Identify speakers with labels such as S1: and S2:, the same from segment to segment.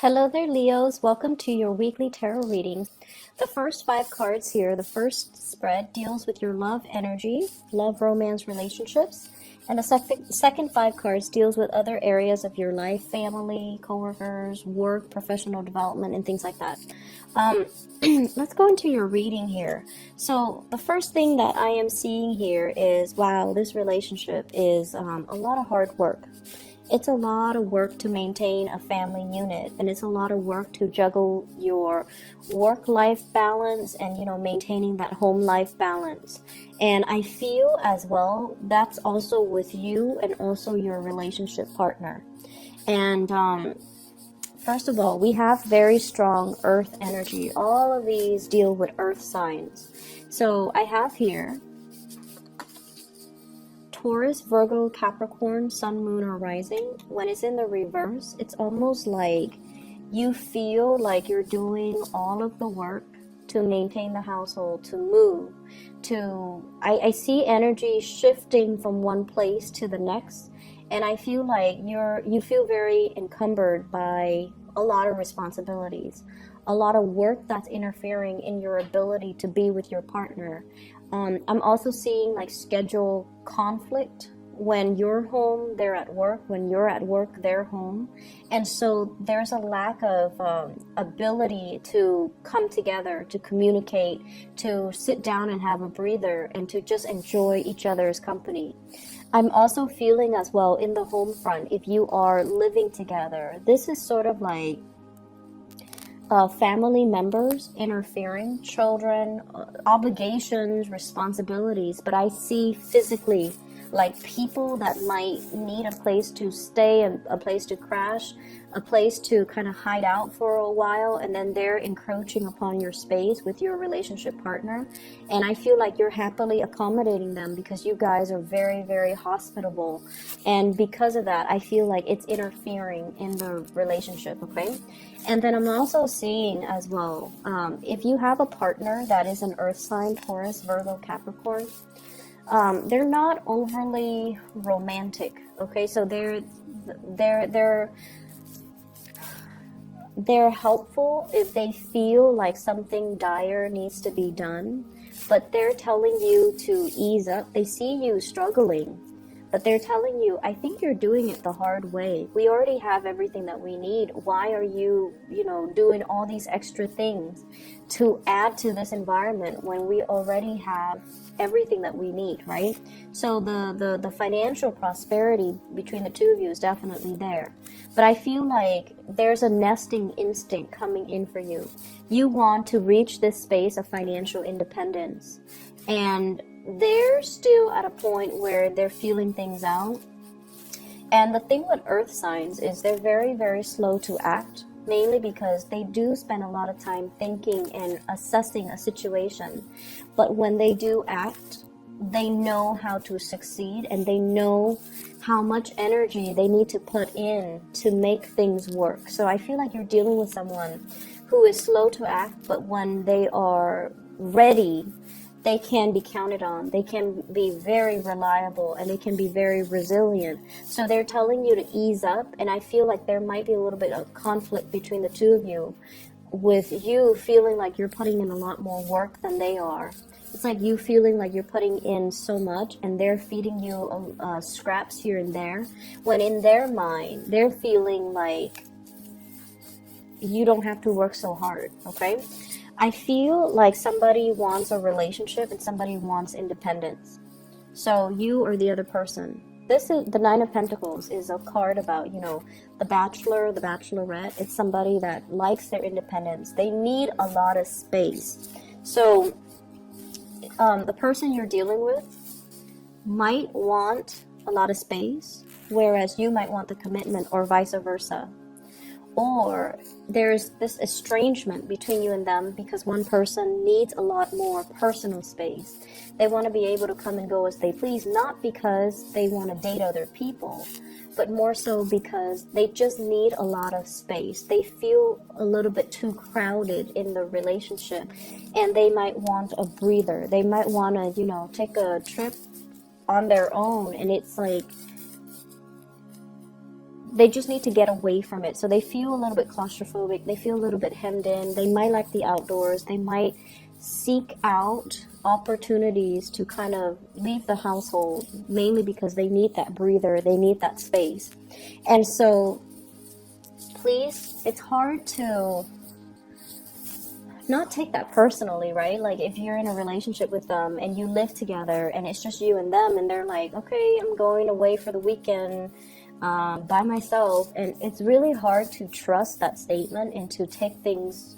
S1: Hello there, Leos. Welcome to your weekly tarot reading. The first five cards here, the first spread deals with your love energy, love, romance, relationships. And the second five cards deals with other areas of your life, family, coworkers, work, professional development, and things like that. Let's go into your reading here. So the first thing that I am seeing here is, wow, this relationship is a lot of hard work. It's a lot of work to maintain a family unit, and it's a lot of work to juggle your work-life balance and, maintaining that home-life balance. And I feel as well that's also with you and also your relationship partner. And first of all, we have very strong earth energy. All of these deal with earth signs. So I have here Taurus, Virgo, Capricorn, Sun, Moon, or Rising. When it's in the reverse, it's almost like you feel like you're doing all of the work to maintain the household, to move, I see energy shifting from one place to the next, and I feel like you feel very encumbered by a lot of responsibilities, a lot of work that's interfering in your ability to be with your partner. I'm also seeing like schedule conflict. When you're home, they're at work. When you're at work, they're home. And so there's a lack of ability to come together, to communicate, to sit down and have a breather, and to just enjoy each other's company. I'm also feeling as well in the home front, if you are living together, this is sort of like family members interfering, children, obligations, responsibilities, but I see physically like people that might need a place to stay, a place to crash, a place to kind of hide out for a while, and then they're encroaching upon your space with your relationship partner. And I feel like you're happily accommodating them because you guys are very, very hospitable. And because of that, I feel like it's interfering in the relationship, okay? And then I'm also seeing as well, if you have a partner that is an earth sign, Taurus, Virgo, Capricorn, they're not overly romantic, okay? So they're helpful if they feel like something dire needs to be done, but they're telling you to ease up. They see you struggling, but they're telling you, I think you're doing it the hard way. We already have everything that we need. Why are you, doing all these extra things to add to this environment when we already have everything that we need, right? So the financial prosperity between the two of you is definitely there. But I feel like there's a nesting instinct coming in for you. You want to reach this space of financial independence. And they're still at a point where they're feeling things out. And the thing with earth signs is they're very, very slow to act, mainly because they do spend a lot of time thinking and assessing a situation. But when they do act, they know how to succeed, and they know how much energy they need to put in to make things work. So I feel like you're dealing with someone who is slow to act, but when they are ready, they can be counted on. They can be very reliable, and they can be very resilient. So they're telling you to ease up, and I feel like there might be a little bit of conflict between the two of you, with you feeling like you're putting in a lot more work than they are. It's like you feeling like you're putting in so much, and they're feeding you scraps here and there, when in their mind, they're feeling like you don't have to work so hard, okay? I feel like somebody wants a relationship and somebody wants independence. So you or the other person. This is the Nine of Pentacles, is a card about, the bachelor, the bachelorette. It's somebody that likes their independence. They need a lot of space. So the person you're dealing with might want a lot of space, whereas you might want the commitment, or vice versa. Or there's this estrangement between you and them because one person needs a lot more personal space. They want to be able to come and go as they please, not because they want to date other people, but more so because they just need a lot of space. They feel a little bit too crowded in the relationship, and they might want a breather. They might want to, take a trip on their own, and it's like they just need to get away from it. So they feel a little bit claustrophobic. They feel a little bit hemmed in. They might like the outdoors. They might seek out opportunities to kind of leave the household, mainly because they need that breather. They need that space. And so please, it's hard to not take that personally, right? Like if you're in a relationship with them and you live together and it's just you and them, and they're like, okay, I'm going away for the weekend by myself, and it's really hard to trust that statement and to take things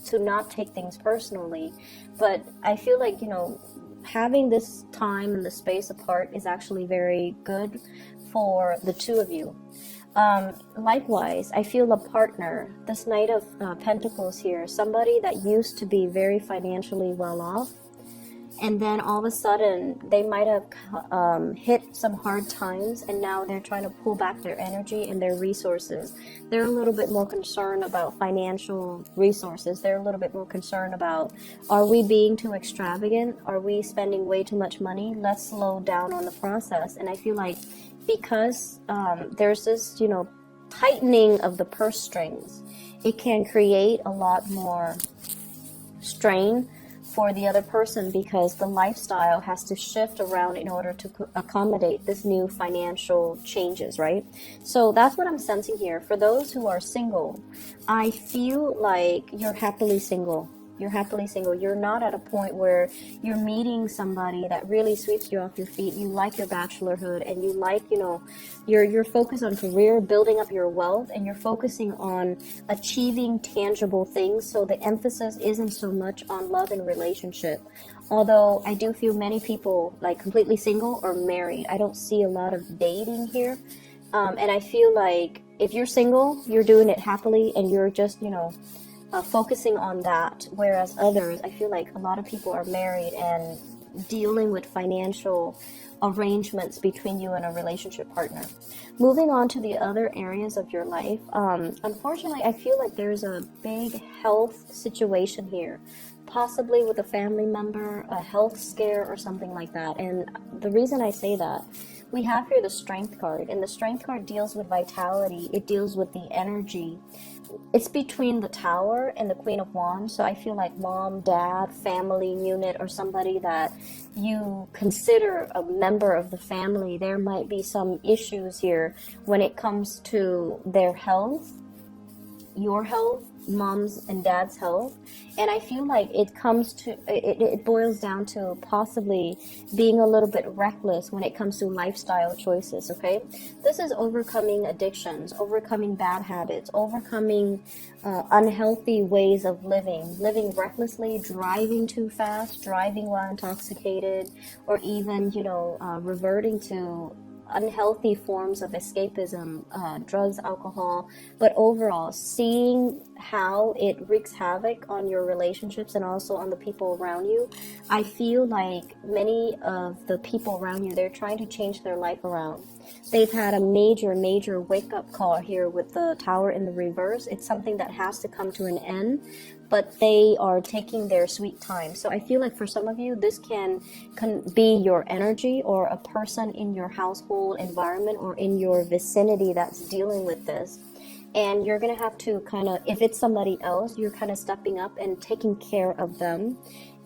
S1: to not take things personally. But I feel like, you know, having this time and the space apart is actually very good for the two of you. Likewise, I feel a partner, this Knight of Pentacles here, somebody that used to be very financially well off, and then all of a sudden they might have hit some hard times, and now they're trying to pull back their energy and their resources. They're a little bit more concerned about financial resources. They're a little bit more concerned about, are we being too extravagant? Are we spending way too much money? Let's slow down on the process. And I feel like because there's this, you know, tightening of the purse strings, it can create a lot more strain for the other person, because the lifestyle has to shift around in order to accommodate this new financial changes, right? So that's what I'm sensing here. For those who are single, I feel like you're happily single. You're happily single. You're not at a point where you're meeting somebody that really sweeps you off your feet. You like your bachelorhood, and you like, you know, you're focused on career, building up your wealth, and you're focusing on achieving tangible things. So the emphasis isn't so much on love and relationship. Although I do feel many people like completely single or married. I don't see a lot of dating here. And I feel like if you're single, you're doing it happily, and you're just, you know, focusing on that, whereas others, I feel like a lot of people are married and dealing with financial arrangements between you and a relationship partner. Moving on to the other areas of your life, unfortunately, I feel like there's a big health situation here, possibly with a family member, a health scare or something like that. And the reason I say that, we have here the Strength card, and the Strength card deals with vitality. It deals with the energy. It's between the Tower and the Queen of Wands. So I feel like mom, dad, family unit, or somebody that you consider a member of the family, there might be some issues here when it comes to their health, your health, mom's and dad's health. And I feel like it comes to it boils down to possibly being a little bit reckless when it comes to lifestyle choices. Okay, this is overcoming addictions, overcoming bad habits, overcoming unhealthy ways of living recklessly, driving too fast, driving while intoxicated, or even, you know, reverting to unhealthy forms of escapism, drugs, alcohol. But overall, seeing how it wreaks havoc on your relationships and also on the people around you, I feel like many of the people around you, they're trying to change their life around. They've had a major wake-up call here with the Tower in the reverse. It's something that has to come to an end, but they are taking their sweet time. So I feel like for some of you, this can be your energy, or a person in your household environment or in your vicinity that's dealing with this. And you're going to have to kind of, if it's somebody else, you're kind of stepping up and taking care of them.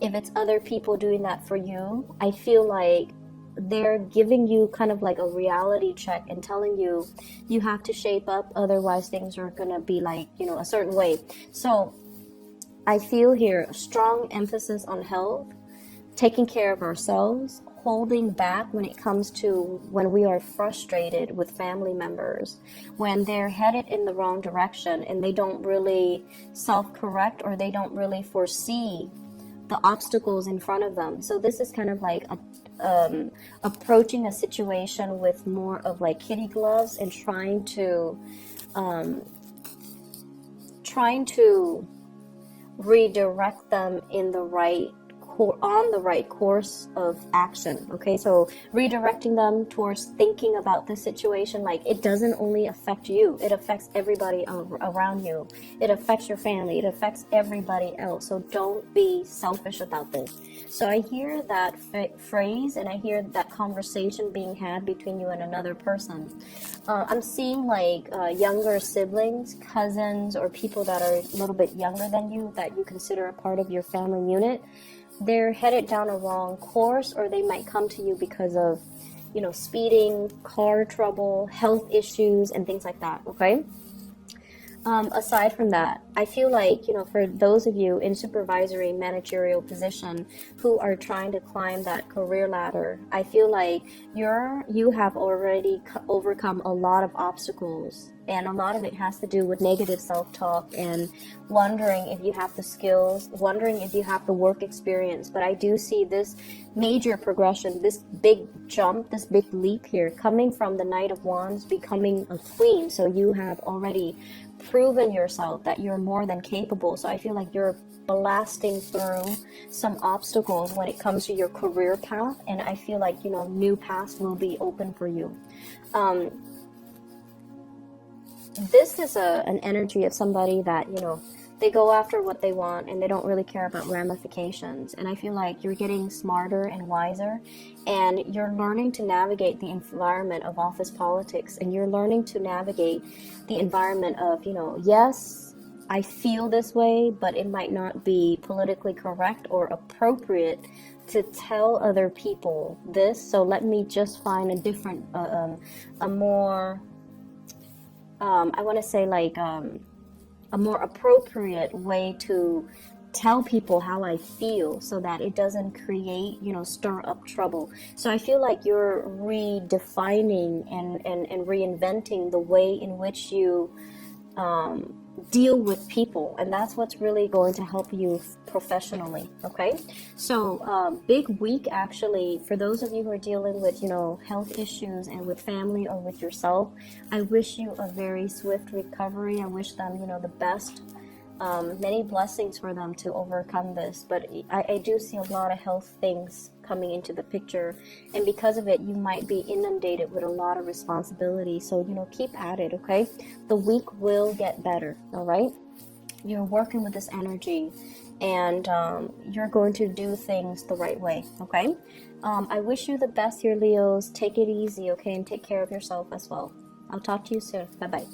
S1: If it's other people doing that for you, I feel like they're giving you kind of like a reality check and telling you, you have to shape up, otherwise things are going to be like, you know, a certain way. So I feel here a strong emphasis on health, taking care of ourselves, holding back when it comes to when we are frustrated with family members, when they're headed in the wrong direction and they don't really self-correct, or they don't really foresee the obstacles in front of them. So this is kind of like approaching a situation with more of like kitty gloves and trying to redirect them in the right on the right course of action. Okay, so redirecting them towards thinking about the situation like it doesn't only affect you, it affects everybody around you, it affects your family, it affects everybody else. So don't be selfish about this. So I hear that phrase, and I hear that conversation being had between you and another person. I'm seeing like younger siblings, cousins, or people that are a little bit younger than you that you consider a part of your family unit. They're headed down a wrong course, or they might come to you because of, speeding, car trouble, health issues, and things like that, okay? Aside from that, I feel like, for those of you in supervisory managerial position who are trying to climb that career ladder, I feel like you have already overcome a lot of obstacles, and a lot of it has to do with negative self-talk and wondering if you have the skills, wondering if you have the work experience. But I do see this major progression, this big jump, this big leap here coming from the Knight of Wands becoming a queen. So you have already proven yourself that you're more than capable. So I feel like you're blasting through some obstacles when it comes to your career path, and I feel like new paths will be open for you. This is an energy of somebody that they go after what they want and they don't really care about ramifications. And I feel like you're getting smarter and wiser, and you're learning to navigate the environment of office politics, and you're learning to navigate the environment of, yes, I feel this way, but it might not be politically correct or appropriate to tell other people this. So let me just find a different, a more, I want to say like, a more appropriate way to tell people how I feel, so that it doesn't create, stir up trouble. So I feel like you're redefining and reinventing the way in which you deal with people, and that's what's really going to help you professionally. Okay, so big week actually for those of you who are dealing with health issues and with family or with yourself. I wish you a very swift recovery. I wish them the best, many blessings for them to overcome this. But I do see a lot of health things coming into the picture, and because of it you might be inundated with a lot of responsibility. So keep at it. Okay, the week will get better. All right, you're working with this energy, and you're going to do things the right way. Okay, I wish you the best here, Leos. Take it easy, okay, and take care of yourself as well. I'll talk to you soon. Bye bye.